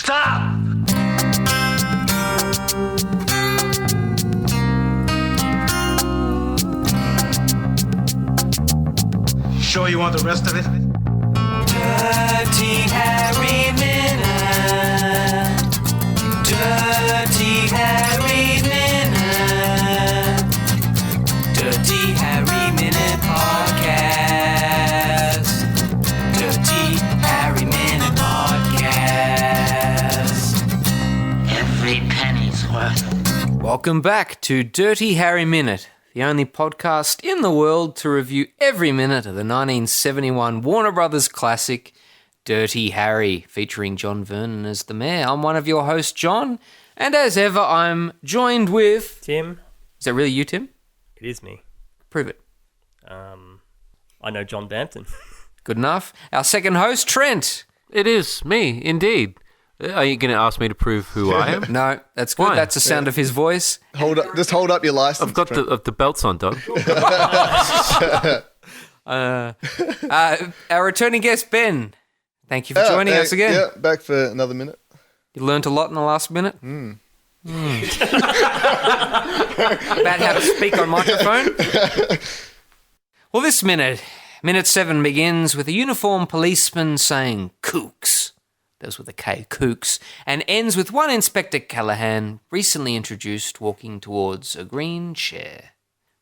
Stop! Sure you want the rest of it? Dirty Harry Minute. Dirty Harry Minute. Dirty Harry Minute Podcast. Dirty Harry Minute Podcast. Every penny's worth. Welcome back to Dirty Harry Minute, the only podcast in the world to review every minute of the 1971 Warner Brothers classic Dirty Harry, featuring John Vernon as the mayor. I'm one of your hosts, John, and as ever, I'm joined with... Tim. Is that really you, Tim? It is me. Prove it. I know John Dampton. Good enough. Our second host, Trent. It is me, indeed. Are you going to ask me to prove who I am? No, that's good. Why? That's the sound of his voice. Just hold up your license. I've got the belts on, dog. Our returning guest, Ben. Thank you for joining us again. Yeah, back for another minute. You learnt a lot in the last minute? About how to speak on microphone? Well, this minute 7, begins with a uniformed policeman saying, "Kooks." That was with a K, "Kooks," and ends with one Inspector Callahan, recently introduced, walking towards a green chair.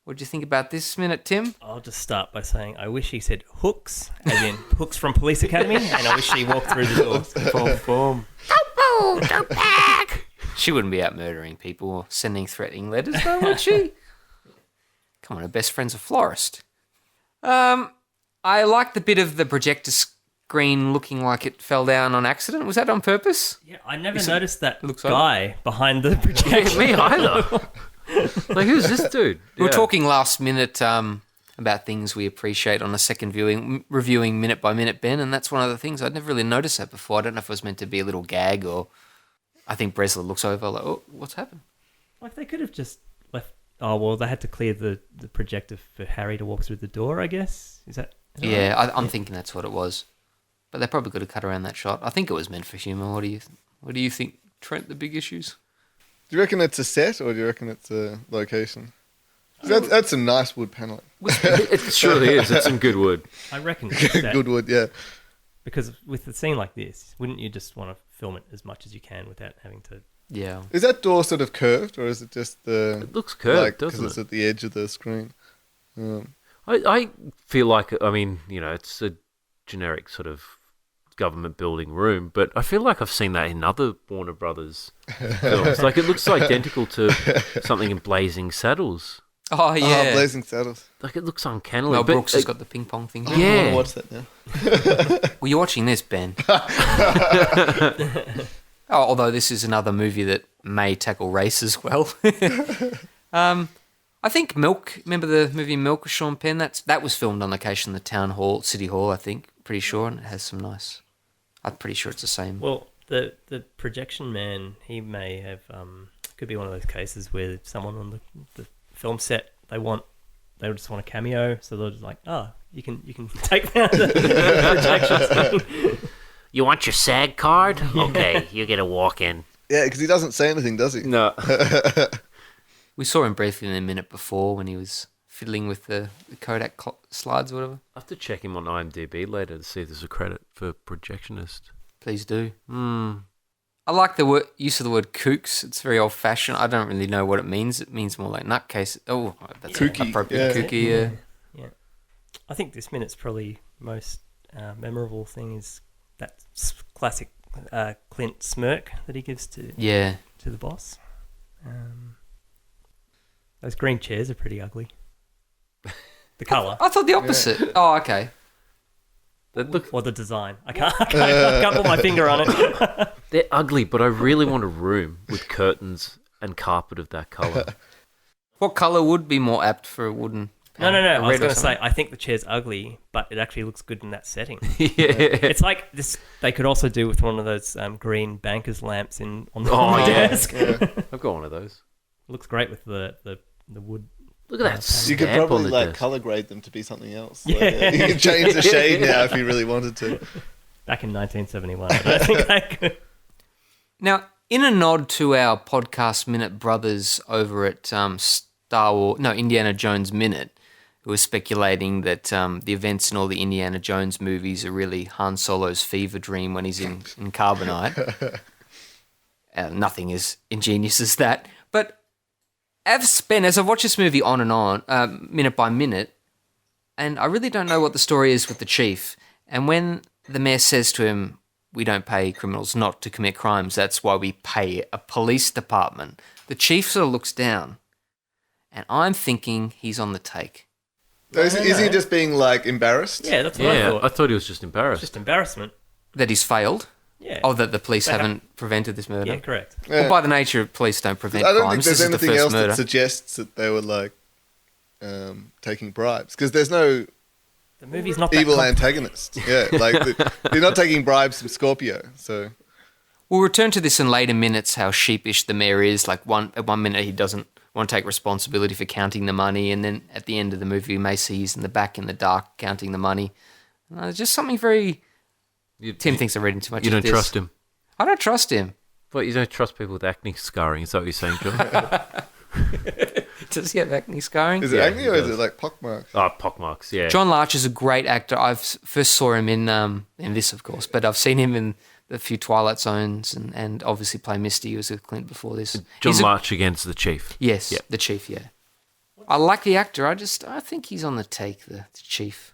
What do you think about this minute, Tim? I'll just start by saying I wish he said hooks, as in hooks from Police Academy, and I wish he walked through the door. Boom. She wouldn't be out murdering people or sending threatening letters, though, would she? Come on, her best friend's a florist. I like the bit of the projector screen looking like it fell down on accident. Was that on purpose? Yeah, I never noticed that looks guy behind the projection. Me either. Like, who's this dude? We were talking last minute about things we appreciate on a second viewing, reviewing minute by minute, Ben, and that's one of the things. I'd never really noticed that before. I don't know if it was meant to be a little gag or... I think Bresler looks over like, oh, what's happened? Like, they could have just left... Oh, well, they had to clear the projector for Harry to walk through the door, I guess. Is that Yeah, right? I'm thinking that's what it was. But they probably could have cut around that shot. I think it was meant for humour. What do you think, Trent, the big issues? Do you reckon it's a set or do you reckon it's a location? That's some nice wood paneling. It surely is. It's some good wood. I reckon it's that. Good wood, yeah. Because with a scene like this, wouldn't you just want to film it as much as you can without having to... Yeah. Is that door sort of curved or is it just the... It looks curved, because doesn't it's it? at the edge of the screen? I feel like, I mean, it's a generic sort of government building room, but I feel like I've seen that in other Warner Brothers films. Like, it looks identical to something in Blazing Saddles. Oh, yeah. Oh, Blazing Saddles. Like, it looks uncannily. Mel but Brooks has got the ping pong thing. I Yeah. want to watch that now. Well, you're watching this, Ben. Although this is another movie that may tackle race as well. I think Milk, remember the movie Milk with Sean Penn? That was filmed on location in the town hall, City Hall, I think. Pretty sure, and it has some nice... I'm pretty sure it's the same. Well, the projection man, he may have... could be one of those cases where someone on the film set, they just want a cameo, so they're just like, you can take down the projections. You want your SAG card? Okay, you get a walk-in. Yeah, because he doesn't say anything, does he? No. We saw him briefly in a minute before when he was fiddling with the Kodak slides or whatever. I have to check him on IMDb later to see if there's a credit for projectionist. Please do. I like the use of the word kooks. It's very old-fashioned. I don't really know what it means. It means more like nutcase. Oh, that's Kooky, appropriate. yeah. Kooky, yeah. Yeah. I think this minute's probably most memorable thing is that classic Clint smirk that he gives to Yeah. the boss. Those green chairs are pretty ugly. The colour. I thought the opposite. Yeah. Oh, okay. Or the design. I can't put my finger on it. They're ugly, but I really want a room with curtains and carpet of that colour. What colour would be more apt for a wooden No. I was red or going to say, something? I think the chair's ugly, but it actually looks good in that setting. Yeah. It's like this. They could also do with one of those green banker's lamps on the yeah. desk. I've got one of those. Looks great with the wood. Look at that You could stamp probably on the like desk. color grade them to be something else. Yeah. Like, you could change the shade now if you really wanted to. Back in 1971, I don't think I could. Now, in a nod to our podcast Minute brothers over at Indiana Jones Minute, who were speculating that the events in all the Indiana Jones movies are really Han Solo's fever dream when he's in carbonite. Nothing as ingenious as that. But as I've watched this movie on and on, minute by minute, and I really don't know what the story is with the chief. And when the mayor says to him, we don't pay criminals not to commit crimes, that's why we pay a police department, the chief sort of looks down, and I'm thinking he's on the take. Is he just being like embarrassed? Yeah, that's what I thought. I thought he was just embarrassed. Just embarrassment. That he's failed? Yeah. Oh, that the police haven't prevented this murder? Yeah, correct. Well, by the nature of police don't prevent I don't crimes. think there's This is the anything first else murder. that suggests that they were like taking bribes, because there's no The movie's not that evil antagonist. Yeah, like they're not taking bribes from Scorpio. So We'll return to this in later minutes, how sheepish the mayor is. Like at one minute he doesn't want to take responsibility for counting the money, and then at the end of the movie we may see he's in the back in the dark counting the money. Just something very... Tim thinks I'm reading too much You of don't trust him. I don't trust him. But you don't trust people with acne scarring, is that what you're saying, John? Does he have acne scarring? is it Yeah, acne he or is does. it like pockmarks? Oh, pockmarks, yeah. John Larch is a great actor. I first saw him in this, of course, but I've seen him in a few Twilight Zones and obviously play Misty. He was with Clint before this. John He's a- Larch against the chief. Yes, Yeah. the chief, yeah. I like the actor. I think he's on the take, the chief.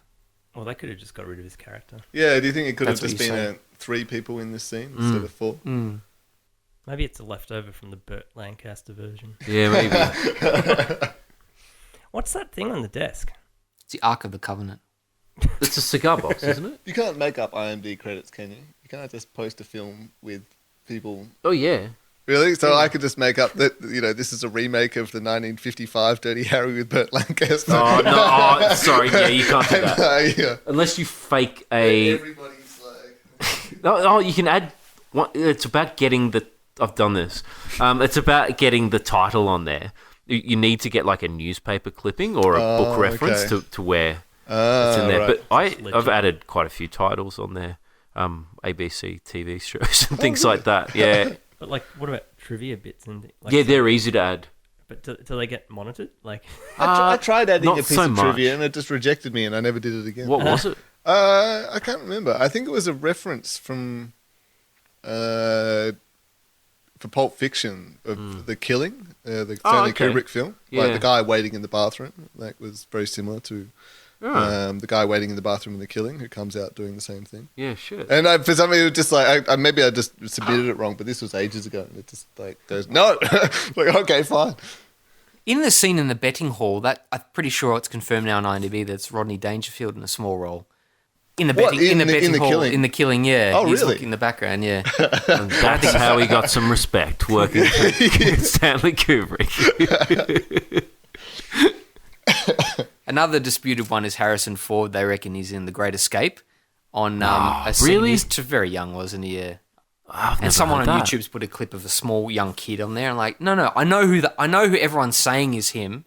Well, they could have just got rid of his character. Yeah, do you think it could That's have just what you're been 3 people in this scene instead of 4? Maybe it's a leftover from the Burt Lancaster version. Yeah, maybe. What's that thing on the desk? It's the Ark of the Covenant. It's a cigar box, isn't it? You can't make up IMDb credits, can you? You can't just post a film with people. Oh, yeah. Really? So I could just make up that, this is a remake of the 1955 Dirty Harry with Burt Lancaster. Oh, no. Oh, sorry. Yeah, you can't do that. Yeah. Unless you fake a... Everybody's like... Oh, you can add... It's about getting the... I've done this. It's about getting the title on there. You need to get like a newspaper clipping or a book reference okay. to where it's in there. right. But I've added quite a few titles on there. ABC TV shows and things like that. Yeah. But like, what about trivia bits and like? Yeah, they're easy to add. But do they get monitored? Like, I tried adding not a piece so of much. trivia and it just rejected me and I never did it again. What was it? I can't remember. I think it was a reference from for Pulp Fiction of The Killing, the Stanley okay. Kubrick film. Yeah. Like the guy waiting in the bathroom. That was very similar to the guy waiting in the bathroom in The Killing, who comes out doing the same thing. Yeah, sure. And for some reason, it was just like maybe I just submitted it wrong, but this was ages ago, and it just like goes no. Like okay, fine. In the scene in the betting hall, that I'm pretty sure it's confirmed now on IMDb that's Rodney Dangerfield in a small role. In the What, betting, in the betting hall, Killing? in the killing, yeah. Oh, He's really? looking in the background, yeah. And that's how he got some respect working with Stanley Kubrick. Another disputed one is Harrison Ford. They reckon he's in The Great Escape. On a scene. really? He's very young, wasn't he? Yeah. I've never And someone heard on that. YouTube's put a clip of a small young kid on there, and like, no, I know who everyone's saying is him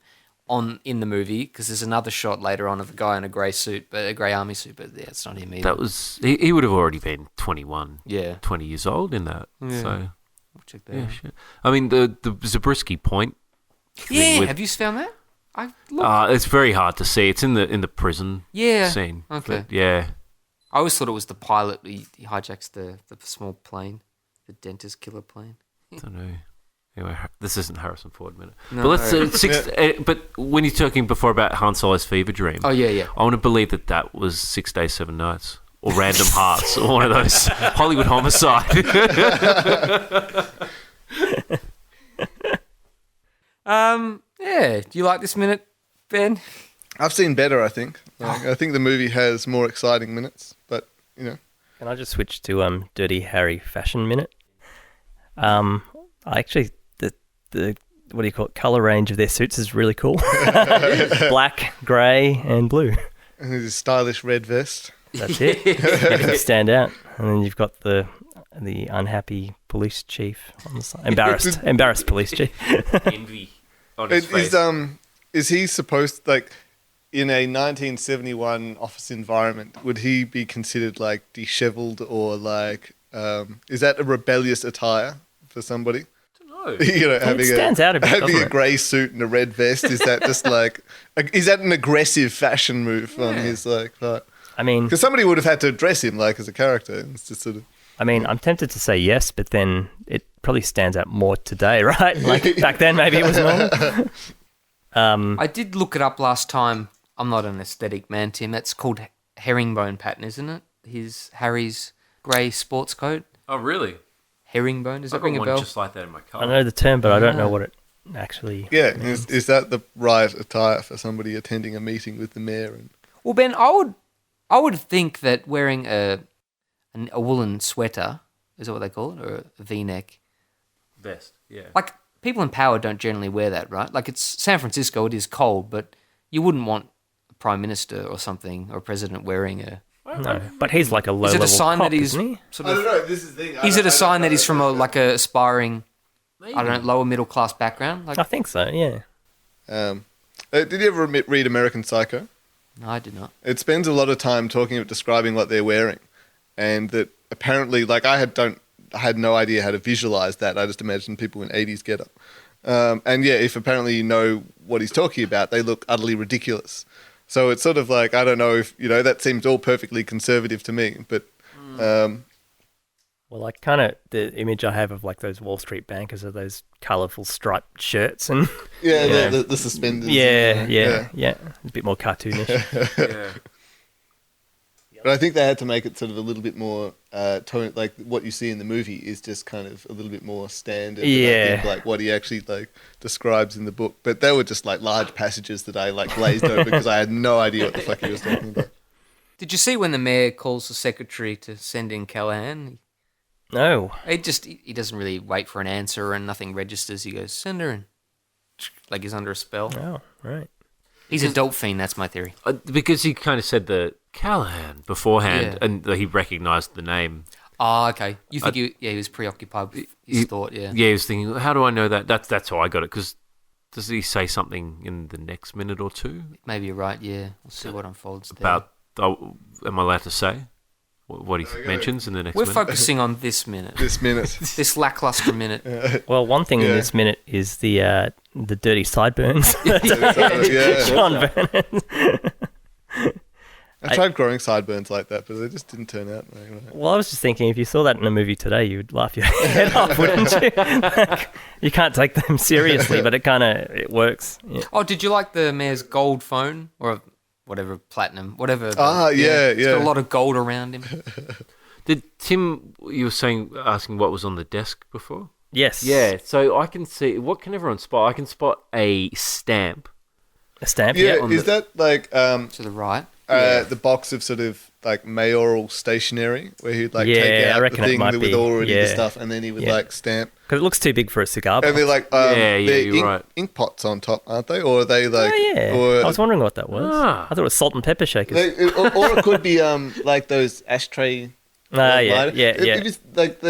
in the movie, because there's another shot later on of a guy in a grey suit, but a grey army suit, but yeah, it's not him either. That was he would have already been 21, Yeah. 20 years old in that. Yeah. So We'll check that yeah, out. shit. I mean the Zabriskie Point. Yeah, with- have you found that? I looked. It's very hard to see. It's in the prison Yeah. scene. Okay. But yeah. I always thought it was the pilot. He hijacks the small plane, the dentist killer plane. I don't know. Anyway, this isn't Harrison Ford minute. No. But let's but when you're talking before about Han Solo's fever dream, Oh yeah. I want to believe that was 6 Days, 7 Nights or Random Hearts or one of those Hollywood Homicide. Yeah. Do you like this minute, Ben? I've seen better. I think. I think the movie has more exciting minutes, but can I just switch to Dirty Harry fashion minute? I actually the what do you call it? Color range of their suits is really cool. Black, grey, and blue. and there's a stylish red vest. That's it. Makes them stand out. And then you've got the unhappy police chief on the side. Embarrassed police chief. Envy on his face. Is he supposed in a 1971 office environment? Would he be considered like dishevelled or like? Is that a rebellious attire for somebody? No. You know, having stands out a bit, having doesn't a it? grey suit and a red vest. Is that just like? Is that an aggressive fashion move on his like part? I mean, Because somebody would have had to dress him like as a character. It's just sort of. I'm tempted to say yes, but then it probably stands out more today, right? Like back then, maybe it was normal. I did look it up last time. I'm not an aesthetic man, Tim. That's called herringbone pattern, isn't it? Harry's grey sports coat. Oh, really? Herringbone. Does I've that ring got a one bell? just like that in my car. I know the term, but I don't know what it actually. Yeah, is that the right attire for somebody attending a meeting with the mayor? And Well, Ben, I would think that wearing a woolen sweater, is that what they call it, or a V-neck? Vest, yeah. Like, people in power don't generally wear that, right? Like, it's San Francisco, it is cold, but you wouldn't want a prime minister or something, or a president wearing a... No, but he's like a low Is it level a sign cop, that he's isn't he? sort I of... don't know. This is the thing. Is it a sign that he's from a aspiring, Maybe. I don't know, lower middle class background? Like, I think so. Yeah. Did you ever read American Psycho? no, I did not. It spends a lot of time describing what they're wearing, and that apparently, like I had no idea how to visualize that. I just imagined people in 80s getup. And yeah, if apparently you know what he's talking about, they look utterly ridiculous. So it's sort of like, I don't know if, that seems all perfectly conservative to me, but Well, like kind of the image I have of like those Wall Street bankers are those colourful striped shirts and yeah, the suspenders. yeah, a bit more cartoonish. Yeah. But I think they had to make it sort of a little bit more tone, like what you see in the movie is just kind of a little bit more standard. than I think, like what he actually like describes in the book. But they were just like large passages that I like glazed over because I had no idea what the fuck he was talking about. Did you see when the mayor calls the secretary to send in Callahan? No. He doesn't really wait for an answer and nothing registers. He goes, send her in. Like he's under a spell. Oh, right. He's a dope fiend, that's my theory. Because he kind of said the Callahan beforehand, and he recognised the name. Oh, okay. You think he was preoccupied with his thought, yeah. Yeah, he was thinking, how do I know that? That's how I got it, because does he say something in the next minute or two? Maybe you're right, yeah. We'll see what unfolds there. About, am I allowed to say what he mentions in the next We're minute? focusing on this minute. This lackluster minute. Well, one thing in this minute is the dirty sideburns. Yeah. John Vernon. I tried growing sideburns like that, but they just didn't turn out. Well, I was just thinking, if you saw that in a movie today, you'd laugh your head off, wouldn't you? Like, you can't take them seriously, but it works. Yeah. Oh, did you like the mayor's gold phone? Or whatever, platinum, whatever. Yeah. It's got a lot of gold around him. Did Tim, you were asking what was on the desk before? Yes. Yeah, so I can see, what can everyone spot? I can spot a stamp. A stamp? Yeah, is that like To the right. the box of sort of like mayoral stationery where he'd like take I out reckon the it thing might with be. already the Yeah. stuff, and then he would Yeah. like stamp. Because it looks too big for a cigar box. And they're like, Yeah, they're you're right. ink pots on top, aren't they? Or are they like, Oh, yeah. or, I was wondering what that was. Ah. I thought it was salt and pepper shakers. or it could be like those ashtray. Yeah. It is like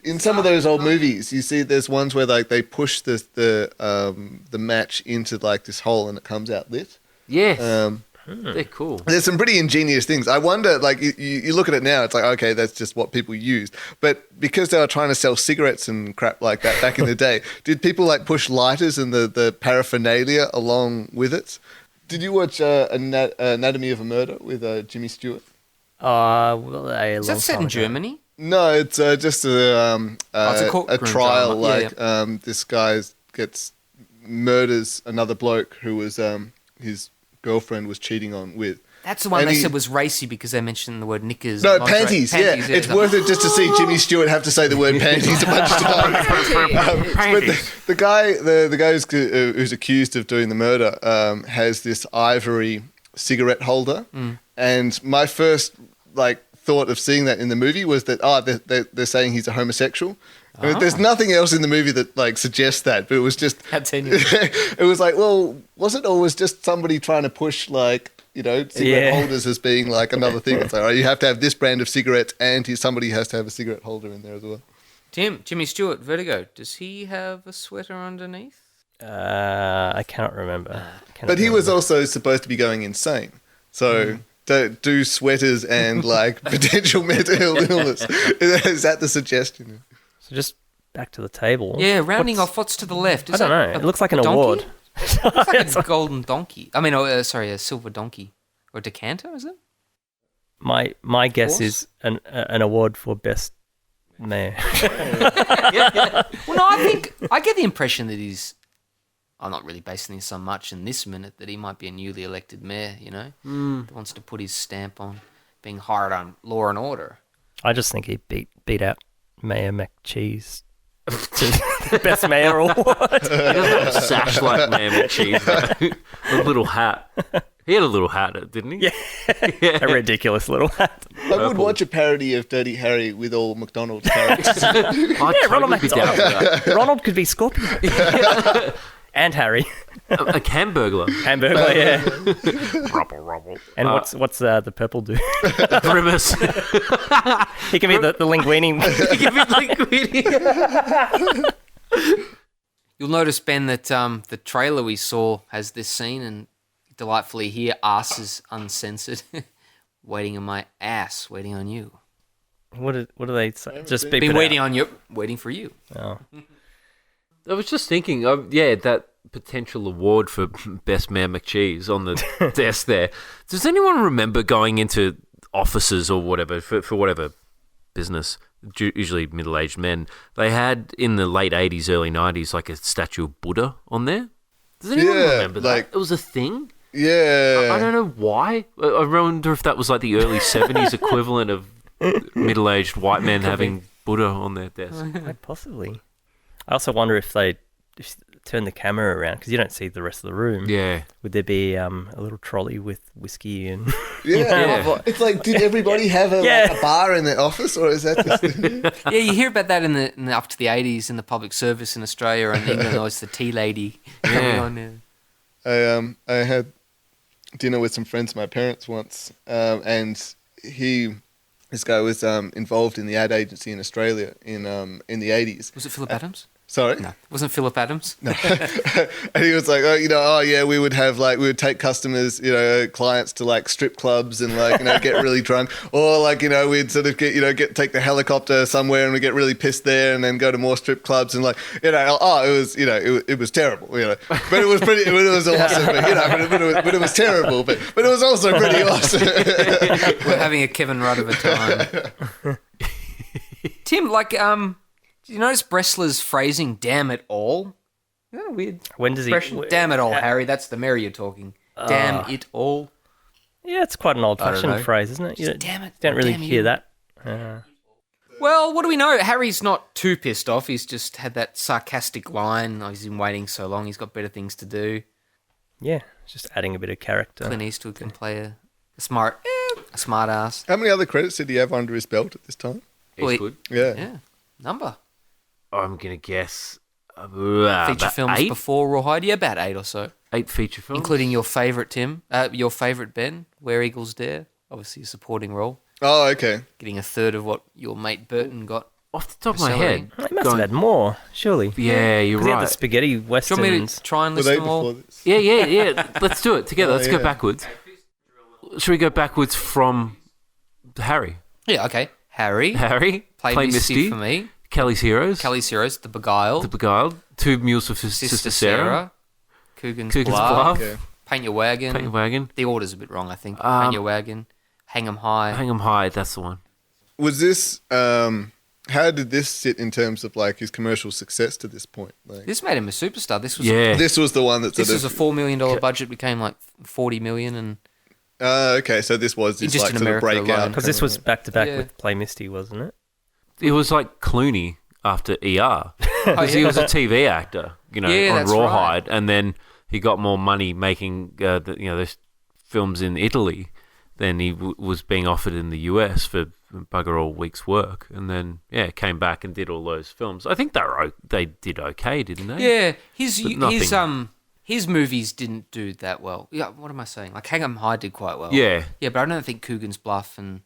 in some of those old movies, you see there's ones where like they push the match into like this hole and it comes out lit. Yes, they're cool. There's some pretty ingenious things. I wonder, like, you look at it now, it's like, okay, that's just what people used. But because they were trying to sell cigarettes and crap like that back in the day, did people, like, push lighters and the paraphernalia along with it? Did you watch Anatomy of a Murder with Jimmy Stewart? Well, Is that set in Germany? No, it's just it's a courtroom trial. drama. Like, this guy murders another bloke who was his girlfriend was cheating on with. That's the one And they he- said was racy because they mentioned the word knickers. No, lingerie. panties, yeah. It's worth it just to see Jimmy Stewart have to say the word panties a bunch of times. But the guy who's accused of doing the murder has this ivory cigarette holder. And my first thought of seeing that in the movie was that, they're saying he's a homosexual. I mean, there's nothing else in the movie that suggests that, but it was just... How tenuous. It was like, well, was it, or was just somebody trying to push cigarette holders as being like another thing? It's like, oh, you have to have this brand of cigarettes, and somebody has to have a cigarette holder in there as well. Jimmy Stewart, Vertigo. Does he have a sweater underneath? I cannot remember. But he was also supposed to be going insane, so do sweaters and potential mental illness. Is that the suggestion? So just back to the table. Yeah, rounding off. What's to the left? I don't know. It looks like an donkey? award. It looks like a golden donkey. I mean, a silver donkey. Or a decanter, is it? My guess Horse? is an award for best mayor. Well, no, I get the impression that he's. I'm not really basing this on much in this minute, that he might be a newly elected mayor, that wants to put his stamp on being hard on law and order. I just think he beat out Mayor McCheese to the best mayor award. He doesn't have a sash like Mayor McCheese, though. A little hat. He had a little hat, didn't he? Yeah. A ridiculous little hat. I would watch a parody of Dirty Harry with all McDonald's characters. I'd Ronald totally be down for that. Ronald could be Scorpion. And Harry. A Hamburglar. Hamburglar, yeah. Rubble. And what's the purple dude? Grimace. He can be the linguini. You'll notice, Ben, that the trailer we saw has this scene, and delightfully here, ass is uncensored. Waiting on my ass, waiting on you. What do they say? Just beep Been it waiting out. on you, waiting for you. Oh. I was just thinking, that potential award for Best Mayor McCheese on the desk there. Does anyone remember going into offices or whatever, for whatever business, usually middle-aged men, they had in the late 80s, early 90s, like a statue of Buddha on there? Does anyone remember that? It was a thing? Yeah. I don't know why. I wonder if that was like the early 70s equivalent of middle-aged white men having Buddha on their desk. Quite possibly. I also wonder if they turn the camera around, because you don't see the rest of the room. Yeah. Would there be a little trolley with whiskey and... Yeah. It's like, did everybody have like a bar in their office, or is that just... Yeah, you hear about that in the up to the 80s in the public service in Australia and England. It was the tea lady coming on there. I had dinner with some friends of my parents once, and this guy was involved in the ad agency in Australia in the 80s. Was it Philip Adams? Sorry? No, wasn't Philip Adams? No. And he was like, we would take customers, clients to like strip clubs and like, get really drunk, or like, we'd sort of take the helicopter somewhere and we get really pissed there and then go to more strip clubs and like, it was, it was terrible, but it was pretty, it was awesome, but it was terrible, but it was also pretty awesome. We're having a Kevin Rudd of a time. Tim, like, do you notice Bressler's phrasing, damn it all? Isn't that a weird When does expression? Damn it all, Harry. That's the mayor you're talking. Damn it all. Yeah, it's quite an know. old-fashioned phrase, isn't it? Just damn it. Don't really damn hear you. that. Well, what do we know? Harry's not too pissed off. He's just had that sarcastic line. Oh, he's been waiting so long. He's got better things to do. Yeah, it's just adding a bit of character. Clint Eastwood can play a smart ass. How many other credits did he have under his belt at this time? Well, Eastwood. Yeah. Number. I'm going to guess Feature about films 8? before Rawhide. Yeah, about 8 or so. 8 feature films. Including your favourite, Tim. Your favourite, Ben. Where Eagles Dare. Obviously a supporting role. Oh, okay. Getting a third of what your mate Burton got. Off the top of my Accelerating. head. He must have had more, surely. Yeah, you're Because he had the right. spaghetti Do you want me westerns. to try and Were list they them all? before this? Yeah. Let's do it together. Let's go yeah. backwards. Should we go backwards from Harry? Yeah, okay. Harry. Play Misty. for me. Kelly's Heroes. Kelly's Heroes. The Beguiled. The Beguiled. 2 Mules for Sister Sarah. Coogan's Coogan's Bluff. Bluff. Okay. Paint Your Wagon. Paint Your Wagon. The order's a bit wrong, I think. Paint Your Wagon. Hang 'em High. Hang 'em High. That's the one. Was this, how did this sit in terms of like his commercial success to this point? Like, This made him a superstar. This was Yeah. this was the one that This sort was a of... $4 million budget, became like $40 million, and okay, so this was his Just like in sort of America breakout. alone. Because this was back-to-back Yeah. with Play Misty, wasn't it? It was like Clooney after ER. Because he was a TV actor, Yeah, on that's Rawhide. And then he got more money making, those films in Italy than he was being offered in the US for bugger all week's work. And then, came back and did all those films. I think they did okay, didn't they? yeah, But his movies didn't do that well. Yeah, what am I saying? Like Hang 'em High did quite well. Yeah. Yeah, but I don't think Coogan's Bluff and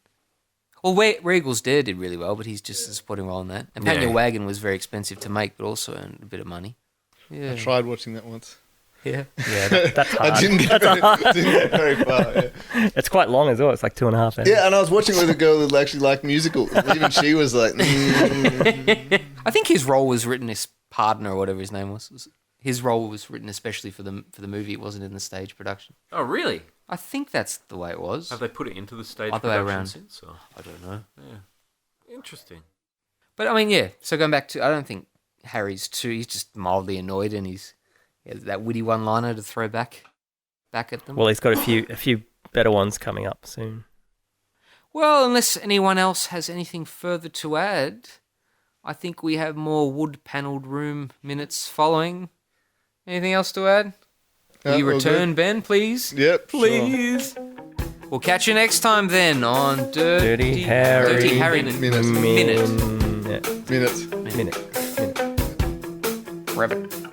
Where Eagles Dare did really well, but he's just a supporting role in that. And Paint Yeah. Your Wagon was very expensive to make, but also earned a bit of money. Yeah. I tried watching that once. Yeah. Yeah, that's hard. I didn't get very far. Yeah. It's quite long as well. It's like 2.5 hours. Yeah, and I was watching with a girl that actually liked musicals. Even she was like, I think his role was written as Pardner or whatever his name was. His role was written especially for the movie. It wasn't in the stage production. Oh, really? I think that's the way it was. Have they put it into the stage Other way production around. since? Or? I don't know. Yeah. Interesting. But I mean, yeah. So going back to, I don't think Harry's too. He's just mildly annoyed, and he has that witty one-liner to throw back at them. Well, he's got a few better ones coming up soon. Well, unless anyone else has anything further to add, I think we have more wood-panelled room minutes following. Anything else to add? Will you all return, good. Ben, please? yep, Please. We'll catch you next time then on Dirty Harry Minute. Minute. Minute. Minute. Rabbit.